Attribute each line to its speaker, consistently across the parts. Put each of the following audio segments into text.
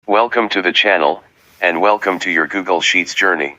Speaker 1: Welcome to the channel, and welcome to your Google Sheets journey.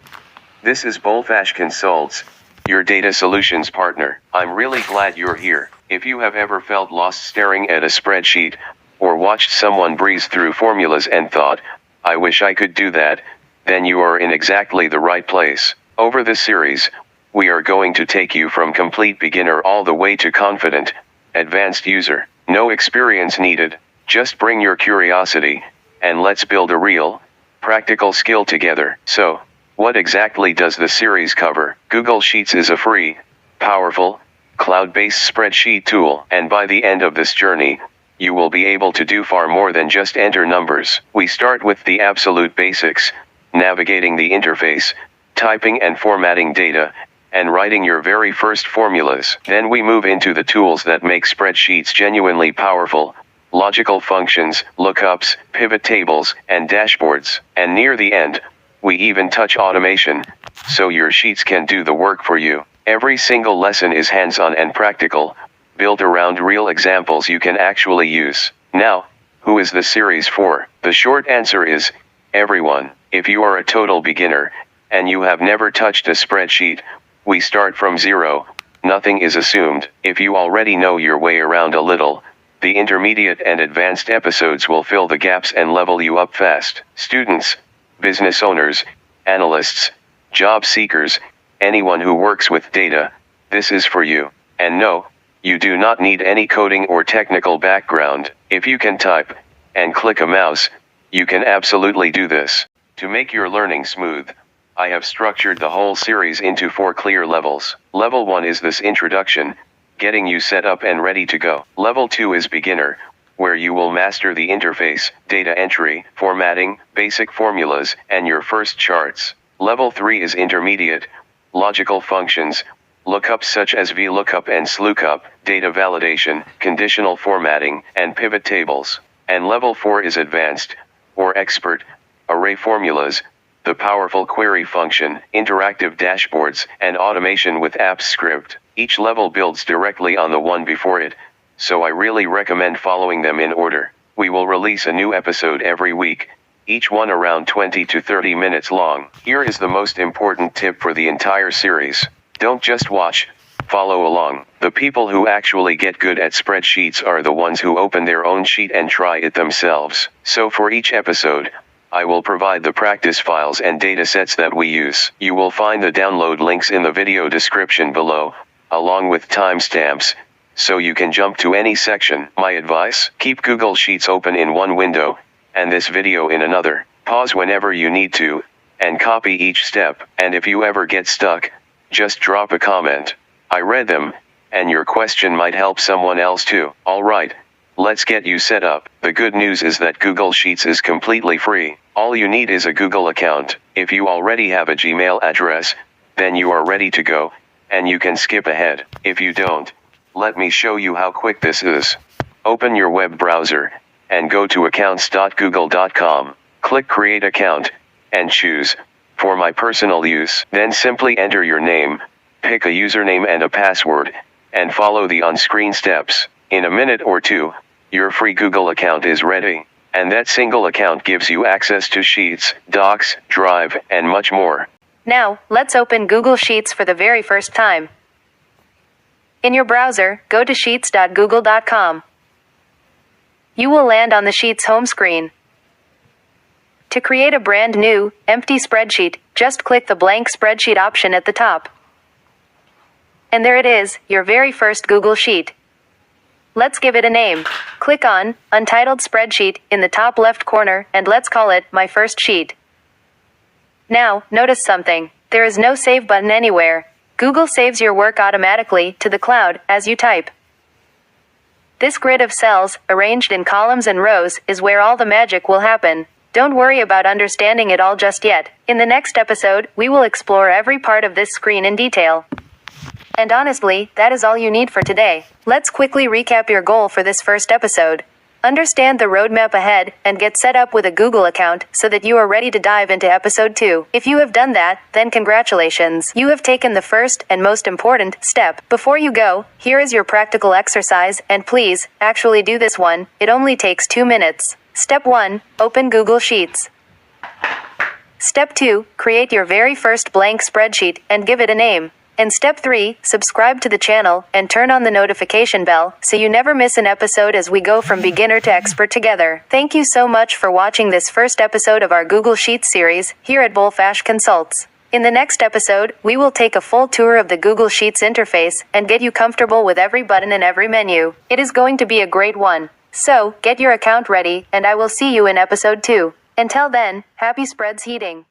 Speaker 1: This is Bolfash Consults, your data solutions partner. I'm really glad you're here. If you have ever felt lost staring at a spreadsheet, or watched someone breeze through formulas and thought, I wish I could do that, then you are in exactly the right place. Over this series, we are going to take you from complete beginner all the way to confident, advanced user. No experience needed, just bring your curiosity, and let's build a real, practical skill together. So, what exactly does the series cover? Google Sheets is a free, powerful, cloud-based spreadsheet tool, and by the end of this journey, you will be able to do far more than just enter numbers. We start with the absolute basics, navigating the interface, typing and formatting data, and writing your very first formulas. Then we move into the tools that make spreadsheets genuinely powerful, logical functions, lookups, pivot tables, and dashboards. And near the end, we even touch automation, so your sheets can do the work for you. Every single lesson is hands-on and practical, built around real examples you can actually use. Now, who is the series for? The short answer is, everyone. If you are a total beginner, and you have never touched a spreadsheet, we start from zero, nothing is assumed. If you already know your way around a little, the intermediate and advanced episodes will fill the gaps and level you up fast. Students, business owners, analysts, job seekers, anyone who works with data, this is for you. And no, you do not need any coding or technical background. If you can type, and click a mouse, you can absolutely do this. To make your learning smooth, I have structured the whole series into 4 clear levels. Level 1 is this introduction, getting you set up and ready to go. Level 2 is beginner, where you will master the interface, data entry, formatting, basic formulas, and your first charts. Level 3 is intermediate, logical functions, lookups such as VLOOKUP and SLOOKUP, data validation, conditional formatting, and pivot tables. And level 4 is advanced, or expert, array formulas, the powerful query function, interactive dashboards, and automation with apps script. Each level builds directly on the one before it, so I really recommend following them in order. We will release a new episode every week, each one around 20 to 30 minutes long. Here is the most important tip for the entire series. Don't just watch, follow along. The people who actually get good at spreadsheets are the ones who open their own sheet and try it themselves. So for each episode, I will provide the practice files and datasets that we use. You will find the download links in the video description below, along with timestamps, so you can jump to any section. My advice: keep Google Sheets open in one window, and this video in another. Pause whenever you need to, and copy each step. And if you ever get stuck, just drop a comment. I read them, and your question might help someone else too. Alright, let's get you set up. The good news is that Google Sheets is completely free. All you need is a Google account. If you already have a Gmail address, then you are ready to go, and you can skip ahead. If you don't, let me show you how quick this is. Open your web browser, and go to accounts.google.com. Click Create Account, and choose, For my personal use. Then simply enter your name, pick a username and a password, and follow the on-screen steps. In a minute or two, your free Google account is ready. And that single account gives you access to Sheets, Docs, Drive, and much more.
Speaker 2: Now, let's open Google Sheets for the very first time. In your browser, go to sheets.google.com. You will land on the Sheets home screen. To create a brand new, empty spreadsheet, just click the blank spreadsheet option at the top. And there it is, your very first Google Sheet. Let's give it a name. Click on Untitled Spreadsheet in the top left corner, and let's call it My First Sheet. Now, notice something. There is no save button anywhere. Google saves your work automatically to the cloud as you type. This grid of cells, arranged in columns and rows, is where all the magic will happen. Don't worry about understanding it all just yet. In the next episode, we will explore every part of this screen in detail. And honestly, that is all you need for today. Let's quickly recap your goal for this first episode. Understand the roadmap ahead, and get set up with a Google account so that you are ready to dive into episode 2. If you have done that, then congratulations. You have taken the first and most important step. Before you go, here is your practical exercise, and please, actually do this one. It only takes 2 minutes. Step 1. Open Google Sheets. Step 2. Create your very first blank spreadsheet and give it a name. And Step 3. Subscribe to the channel and turn on the notification bell so you never miss an episode as we go from beginner to expert together. Thank you so much for watching this first episode of our Google Sheets series here at Bolfash Consults. In the next episode, we will take a full tour of the Google Sheets interface and get you comfortable with every button and every menu. It is going to be a great one. So, get your account ready, and I will see you in episode 2. Until then, happy spreads heating.